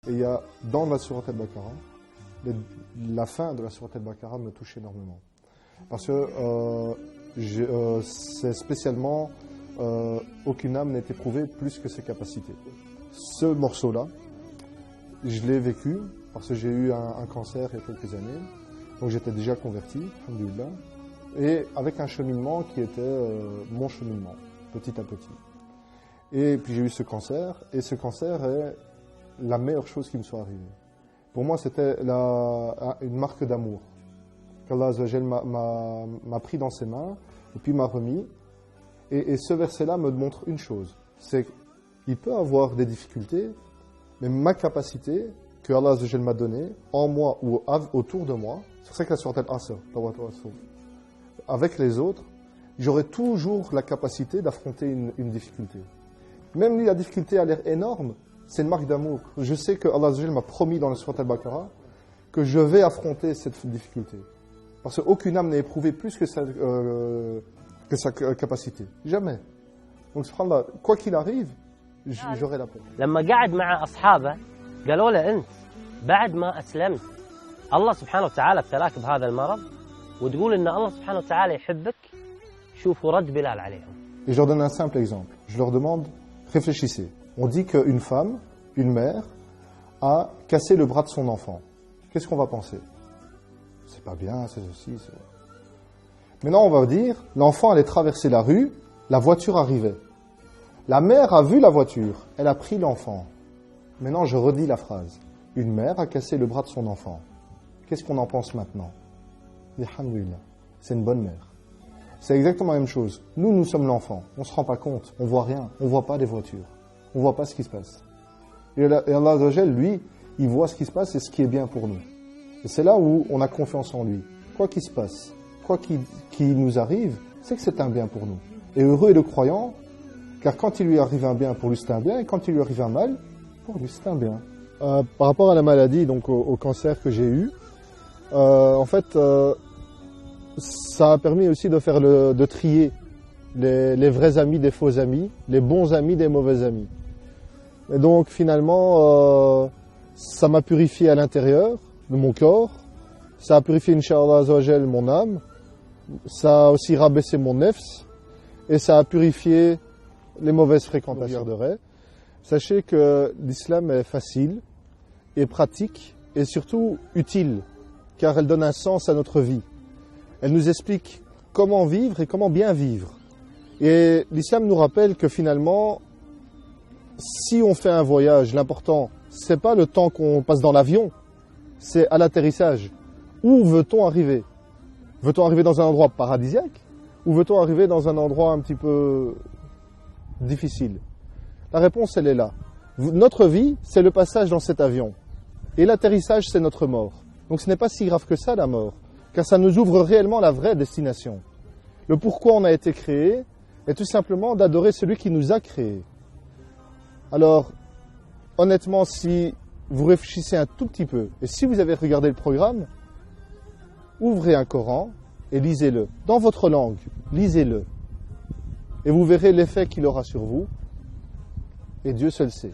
Et il y a dans la sourate Al-Baqarah, la fin de la sourate Al-Baqarah me touche énormément. Parce que c'est spécialement aucune âme n'est éprouvée plus que ses capacités. Ce morceau-là, je l'ai vécu parce que j'ai eu un cancer il y a quelques années. Donc j'étais déjà converti, alhamdoulilah, et avec un cheminement qui était mon cheminement, petit à petit. Et puis j'ai eu ce cancer, et ce cancer est la meilleure chose qui me soit arrivée. Pour moi, c'était une marque d'amour. Qu'Allah Azza wa Jal m'a pris dans ses mains, et puis m'a remis. Et ce verset-là me montre une chose, c'est qu'il peut avoir des difficultés, mais ma capacité que Allah Azza wa Jal m'a donnée, en moi ou autour de moi, c'est pour ça que la sourate Al-Asr, avec les autres, j'aurai toujours la capacité d'affronter une difficulté. Même si la difficulté a l'air énorme, c'est une marque d'amour. Je sais que Allah Azza wa Jal m'a promis dans la sourate Al-Baqarah que je vais affronter cette difficulté. Parce qu'aucune âme n'est éprouvée plus que sa capacité. Jamais. Donc, subhanallah, quoi qu'il arrive, j'aurai la paix. لما قعد مع أصحابه قالوا له أنت بعد ما أسلمت الله سبحانه وتعالى ابتلاك بهذا المرض وتقول إن الله سبحانه وتعالى يحبك شوفوا رد بلال عليهم. Et je leur donne un simple exemple. Je leur demande, réfléchissez. On dit qu'une femme, une mère, a cassé le bras de son enfant. Qu'est-ce qu'on va penser? C'est pas bien, c'est ceci, c'est... Maintenant, on va dire, l'enfant allait traverser la rue, la voiture arrivait. La mère a vu la voiture, elle a pris l'enfant. Maintenant, je redis la phrase. Une mère a cassé le bras de son enfant. Qu'est-ce qu'on en pense maintenant? Alhamdulillah, c'est une bonne mère. C'est exactement la même chose. Nous sommes l'enfant. On ne se rend pas compte. On ne voit rien. On ne voit pas les voitures. On ne voit pas ce qui se passe. Et Allah Azza wa Jal, lui, il voit ce qui se passe et ce qui est bien pour nous. Et c'est là où on a confiance en lui. Quoi qu'il se passe, quoi qu'il nous arrive, c'est que c'est un bien pour nous. Et heureux est le croyant, car quand il lui arrive un bien, pour lui c'est un bien, et quand il lui arrive un mal, pour lui c'est un bien. Par rapport à la maladie, donc au cancer que j'ai eu, en fait, ça a permis aussi de trier les vrais amis des faux amis, les bons amis des mauvais amis. Et donc finalement, ça m'a purifié à l'intérieur de mon corps, ça a purifié, Inch'Allah Azza wa Jal, mon âme, ça a aussi rabaissé mon nefs, et ça a purifié les mauvaises fréquentations. Sachez que l'islam est facile et pratique et surtout utile, car elle donne un sens à notre vie. Elle nous explique comment vivre et comment bien vivre. Et l'islam nous rappelle que finalement, si on fait un voyage, l'important, c'est pas le temps qu'on passe dans l'avion, c'est à l'atterrissage. Où veut-on arriver? Veut-on arriver dans un endroit paradisiaque ou veut-on arriver dans un endroit un petit peu difficile? La réponse, elle est là. Notre vie, c'est le passage dans cet avion. Et l'atterrissage, c'est notre mort. Donc ce n'est pas si grave que ça, la mort, car ça nous ouvre réellement la vraie destination. Le pourquoi on a été créé est tout simplement d'adorer celui qui nous a créés. Alors, honnêtement, si vous réfléchissez un tout petit peu, et si vous avez regardé le programme, ouvrez un Coran et lisez-le. Dans votre langue, lisez-le. Et vous verrez l'effet qu'il aura sur vous. Et Dieu seul sait.